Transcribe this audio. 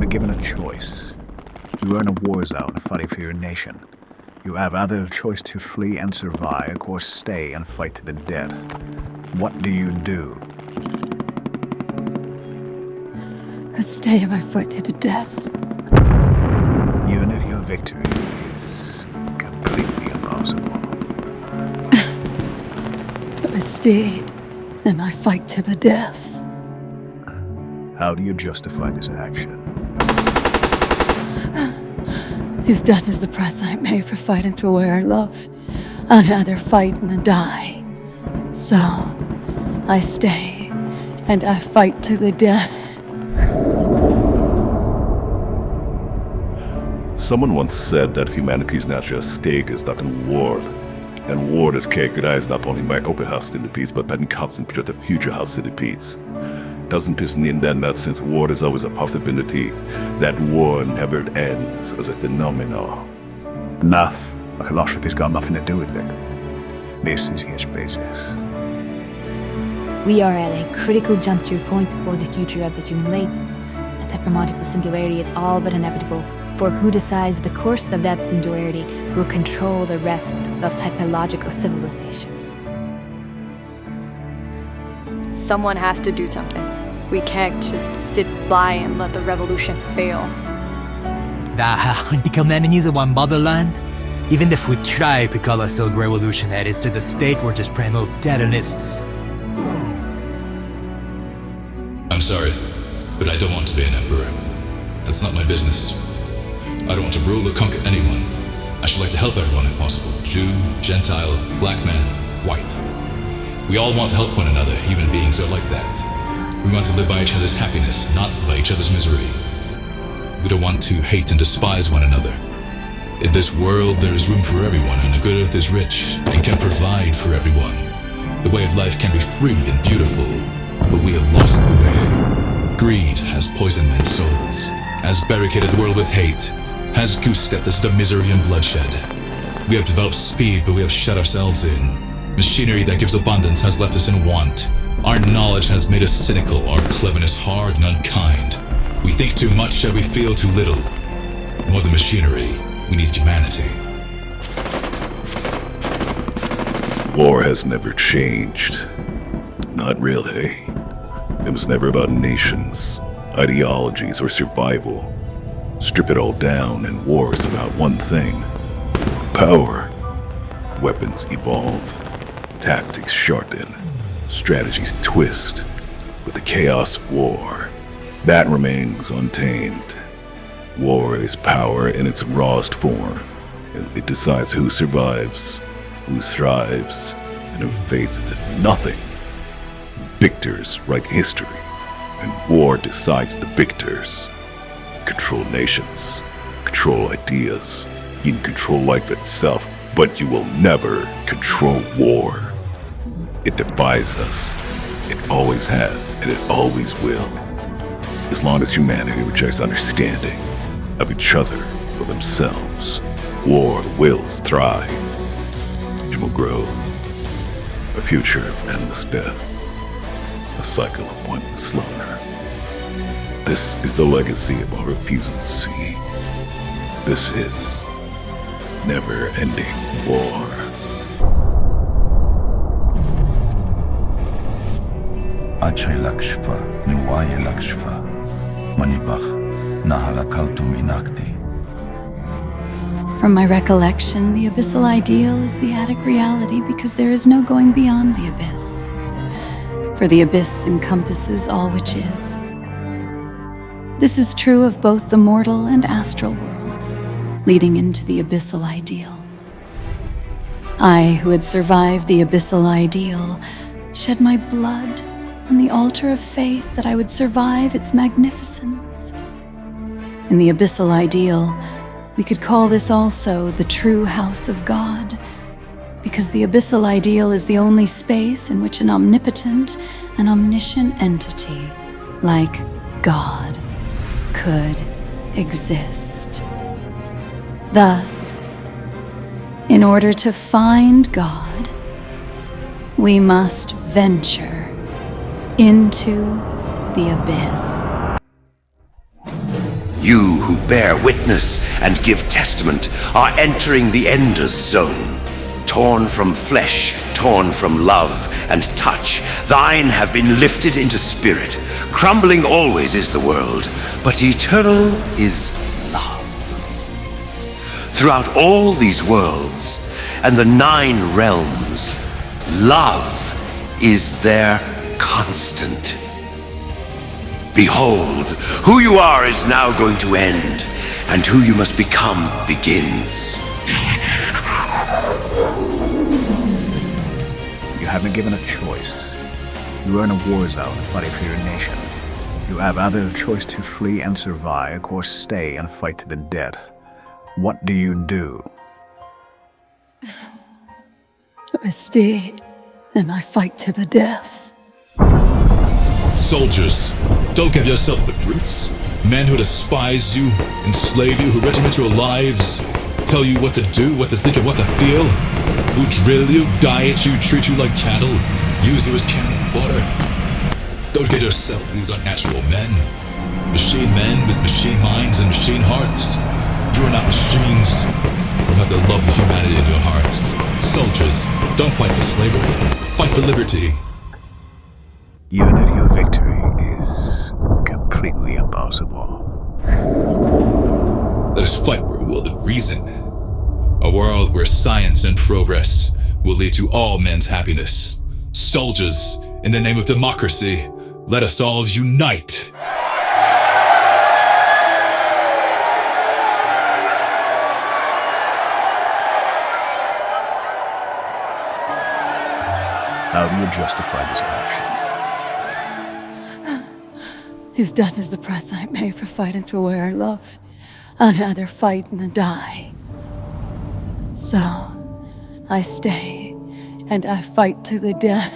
be given a choice. You are in a war zone fighting for your nation. You have either a choice to flee and survive, or stay and fight to the death. What do you do? I stay if I fight to the death. Even if your victory is completely impossible. I stay and I fight to the death. How do you justify this action? His death is the price I pay for fighting to where I love. I'd rather fight than die. So, I stay and I fight to the death. Someone once said that humanity's natural stake is that in war. And war is characterized not only by open hostilities, but by constant threat of future hostilities. Doesn't piss me in that since war is always a possibility, that war never ends as a phenomenon. Enough. The philosophy's got nothing to do with it. This is his business. We are at a critical juncture point for the future of the human race. A technomultiple singularity is all but inevitable, for who decides the course of that singularity will control the rest of typological civilization. Someone has to do something. We can't just sit by and let the revolution fail. Hindi ka news of one motherland? Even if we try to call ourselves revolutionaries, to the state we're just primo-terrorists. I'm sorry, but I don't want to be an emperor. That's not my business. I don't want to rule or conquer anyone. I should like to help everyone if possible. Jew, Gentile, black man, white. We all want to help one another. Human beings are like that. We want to live by each other's happiness, not by each other's misery. We don't want to hate and despise one another. In this world, there is room for everyone, and the good earth is rich and can provide for everyone. The way of life can be free and beautiful, but we have lost the way. Greed has poisoned men's souls, has barricaded the world with hate, has goose-stepped us to misery and bloodshed. We have developed speed, but we have shut ourselves in. Machinery that gives abundance has left us in want. Our knowledge has made us cynical, our cleverness hard and unkind. We think too much and we feel too little. More than machinery, we need humanity. War has never changed. Not really. It was never about nations, ideologies, or survival. Strip it all down and war is about one thing. Power. Weapons evolve. Tactics sharpen. Strategies twist. But the chaos of war, that remains untamed. War is power in its rawest form, and it decides who survives, who thrives, and who fades into nothing. The victors write history, and war decides the victors. Control nations, control ideas, even control life itself, but you will never control war. It defies us. It always has, and it always will. As long as humanity rejects understanding of each other or themselves, war will thrive and will grow. A future of endless death, a cycle of pointless slaughter. This is the legacy of our refusal to see. This is never-ending war. Achay Lakshfa, Niwaye Lakshfa, Manibach, Nahalakaltum Inakti. From my recollection, the abyssal ideal is the Attic reality because there is no going beyond the abyss. For the abyss encompasses all which is. This is true of both the mortal and astral worlds, leading into the abyssal ideal. I, who had survived the abyssal ideal, shed my blood on the altar of faith that I would survive its magnificence. In the abyssal ideal, we could call this also the true house of God, because the abyssal ideal is the only space in which an omnipotent and omniscient entity, like God, could exist. Thus, in order to find God, we must venture into the abyss. You who bear witness and give testament are entering the Ender's Zone. Torn from flesh, torn from love and touch, thine have been lifted into spirit. Crumbling always is the world, but eternal is love. Throughout all these worlds and the 9 realms, love is their constant. Behold, who you are is now going to end, and who you must become begins. You have been given a choice. You are in a war zone fighting for your nation. You have either a choice to flee and survive, or stay and fight to the death. What do you do? I stay, and I fight to the death. Soldiers, don't give yourself the brutes. Men who despise you, enslave you, who regiment your lives, tell you what to do, what to think, and what to feel, who drill you, diet you, treat you like cattle, use you as cannon fodder. Don't kid yourself, these are natural men. Machine men with machine minds and machine hearts. You are not machines. You have the love of humanity in your hearts. Soldiers, don't fight for slavery. Fight for liberty. Even if your victory is completely impossible. Let us fight for a world of reason. A world where science and progress will lead to all men's happiness. Soldiers, in the name of democracy, let us all unite. How do you justify this action? His death is the price I pay for fighting for where I love. I'd rather fight than die. So, I stay, and I fight to the death.